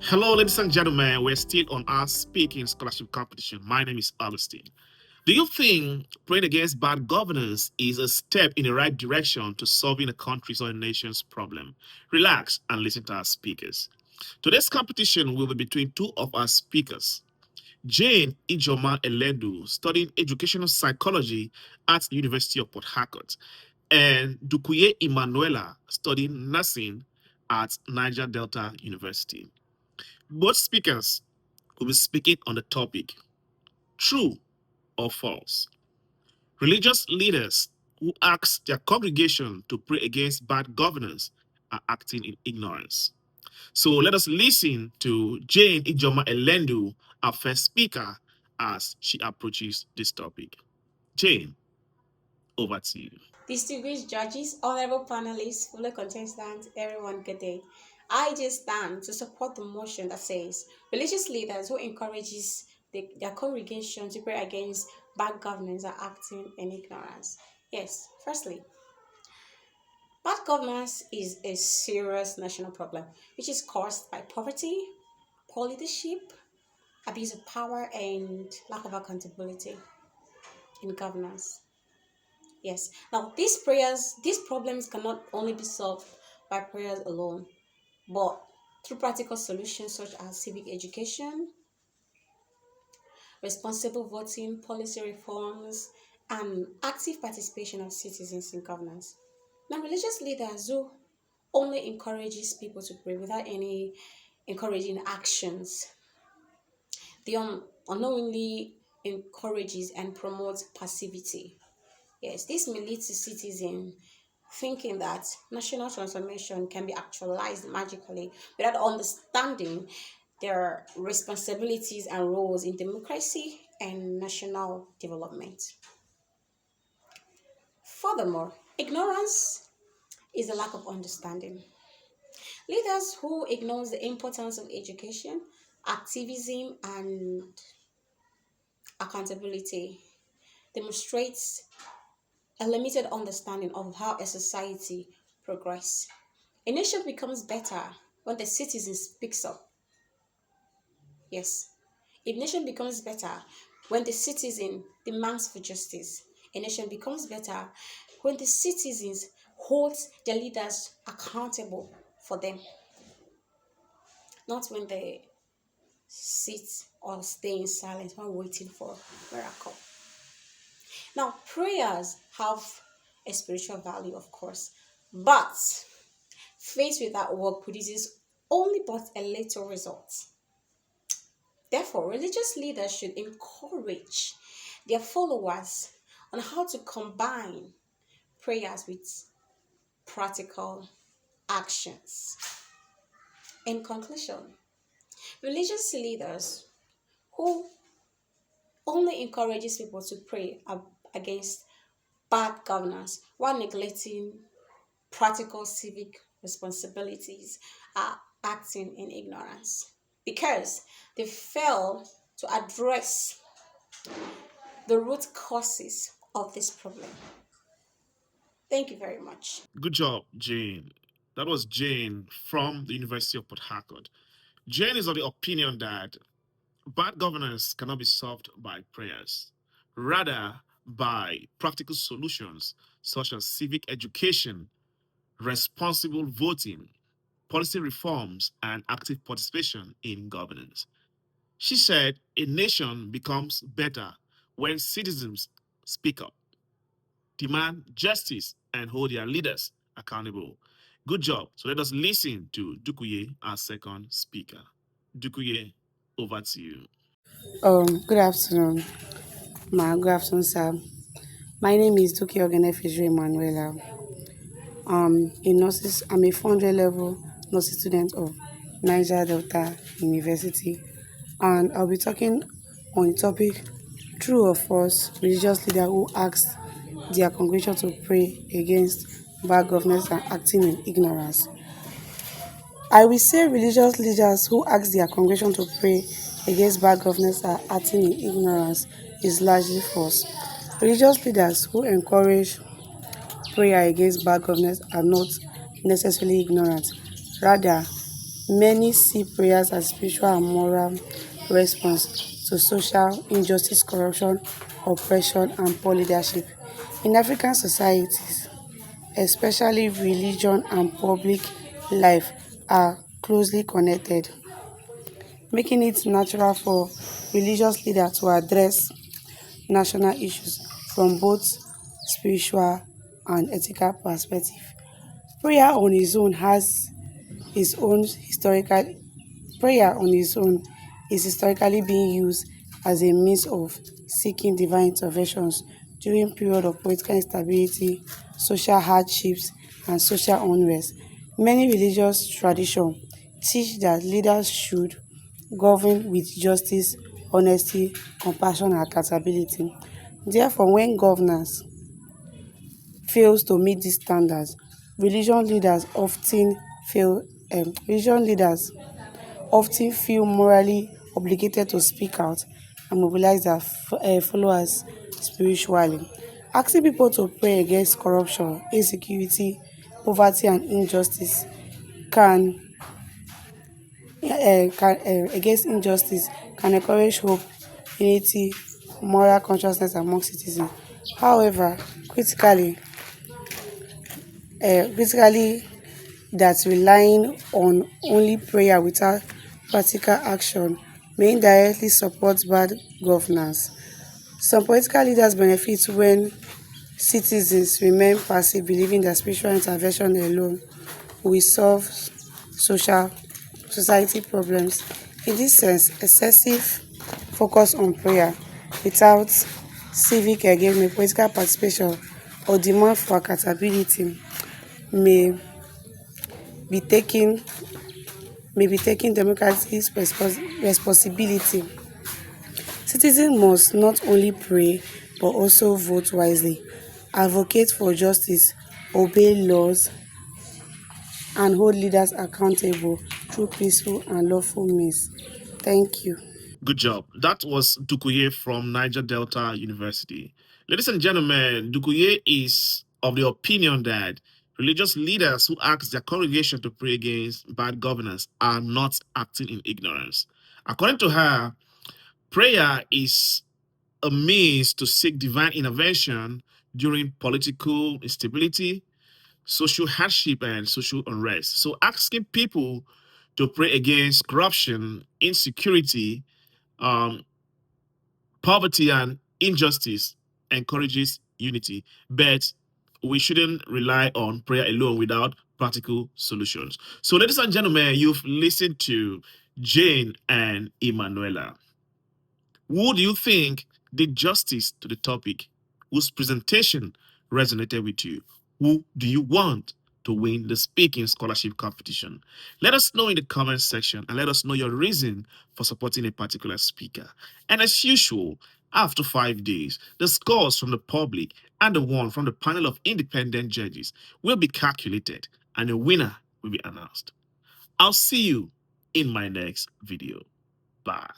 Hello, ladies and gentlemen. We're still on our speaking scholarship competition. My name is Augustine. Do you think praying against bad governance is a step in the right direction to solving a country's or a nation's problem? Relax and listen to our speakers. Today's competition will be between two of our speakers. Jane Ijoma Elendu, studying educational psychology at the University of Port Harcourt, and Dukuye Emmanuella, studying nursing at Niger Delta University. Both speakers will be speaking on the topic true or false. Religious leaders who ask their congregation to pray against bad governance are acting in ignorance. So let us listen to Jane Ijoma Elendu, our first speaker, as she approaches this topic. Jane, over to you. Distinguished judges, honorable panelists, fellow contestants, everyone good day. I just stand to support the motion that says religious leaders who encourages their congregation to pray against bad governance are acting in ignorance. Yes, firstly, bad governance is a serious national problem which is caused by poverty, poor leadership, abuse of power, and lack of accountability in governance. Yes. Now, these problems cannot only be solved by prayers alone, but through practical solutions such as civic education, responsible voting, policy reforms, and active participation of citizens in governance. Now, religious leaders who only encourages people to pray without any encouraging actions, they unknowingly encourages and promotes passivity. Yes, this may lead to citizens thinking that national transformation can be actualized magically without understanding their responsibilities and roles in democracy and national development. Furthermore, ignorance is a lack of understanding. Leaders who ignore the importance of education, activism, and accountability demonstrates a limited understanding of how a society progresses. A nation becomes better when the citizen speaks up. Yes. A nation becomes better when the citizen demands for justice. A nation becomes better when the citizens hold their leaders accountable for them, not when they sit or stay in silence while waiting for miracle. Now, prayers have a spiritual value, of course, but faith without work produces only but a little result. Therefore, religious leaders should encourage their followers on how to combine prayers with practical actions. In conclusion, religious leaders who only encourages people to pray against bad governance while neglecting practical civic responsibilities are acting in ignorance because they fail to address the root causes of this problem. Thank you very much. Good job, Jane. That was Jane from the University of Port Harcourt. Jane is of the opinion that bad governance cannot be solved by prayers, rather, by practical solutions such as civic education, responsible voting, policy reforms, and active participation in governance. She said a nation becomes better when citizens speak up, demand justice, and hold their leaders accountable. Good job. So let us listen to Dukuye, our second speaker. Dukuye, over to you. Good afternoon, ma. Good afternoon, sir. My name is Duki Ogenefijo Emmanuella. I'm a 400 level nursing student of Niger Delta University, and I'll be talking on the topic true or false religious leader who asked their congregation to pray against bad governance and acting in ignorance. I will say religious leaders who ask their congregation to pray against bad governance are acting in ignorance is largely false. Religious leaders who encourage prayer against bad governance are not necessarily ignorant. Rather, Many see prayers as spiritual and moral response to social injustice, corruption, oppression, and poor leadership. In African societies, especially religion and public life are closely connected, making it natural for religious leaders to address national issues from both spiritual and ethical perspective. Prayer on its own has its own historical prayer on its own is historically being used as a means of seeking divine interventions during period of political instability, social hardships, and social unrest. Many religious traditions teach that leaders should govern with justice, honesty, compassion, and accountability. Therefore, when governance fails to meet these standards, religion leaders often fail religion leaders often feel morally obligated to speak out and mobilize their followers spiritually. Asking people to pray against corruption, insecurity, poverty, and injustice can, against injustice can encourage hope, unity, moral consciousness among citizens. However, critically, critically that relying on only prayer without practical action may indirectly support bad governance. Some political leaders benefit when citizens remain passive, believing that spiritual intervention alone will solve social society problems. In this sense, excessive focus on prayer without civic engagement, political participation, or demand for accountability may be taken democratic responsibility. Citizens must not only pray but also vote wisely, advocate for justice, obey laws, and hold leaders accountable through peaceful and lawful means. Thank you. Good job. That was Dukuye from Niger Delta University. Ladies and gentlemen, Dukuye is of the opinion that religious leaders who ask their congregation to pray against bad governance are not acting in ignorance. According to her, prayer is a means to seek divine intervention during political instability, social hardship, and social unrest. So, asking people to pray against corruption, insecurity, um, poverty and injustice encourages unity, but we shouldn't rely on prayer alone without practical solutions. So, ladies and gentlemen, you've listened to Jane and Emmanuella. Who do you think did justice to the topic? Whose presentation resonated with you? Who do you want to win the speaking scholarship competition? Let us know in the comment section and let us know your reason for supporting a particular speaker. And as usual, after 5 days, the scores from the public and the one from the panel of independent judges will be calculated and a winner will be announced. I'll see you in my next video. Bye.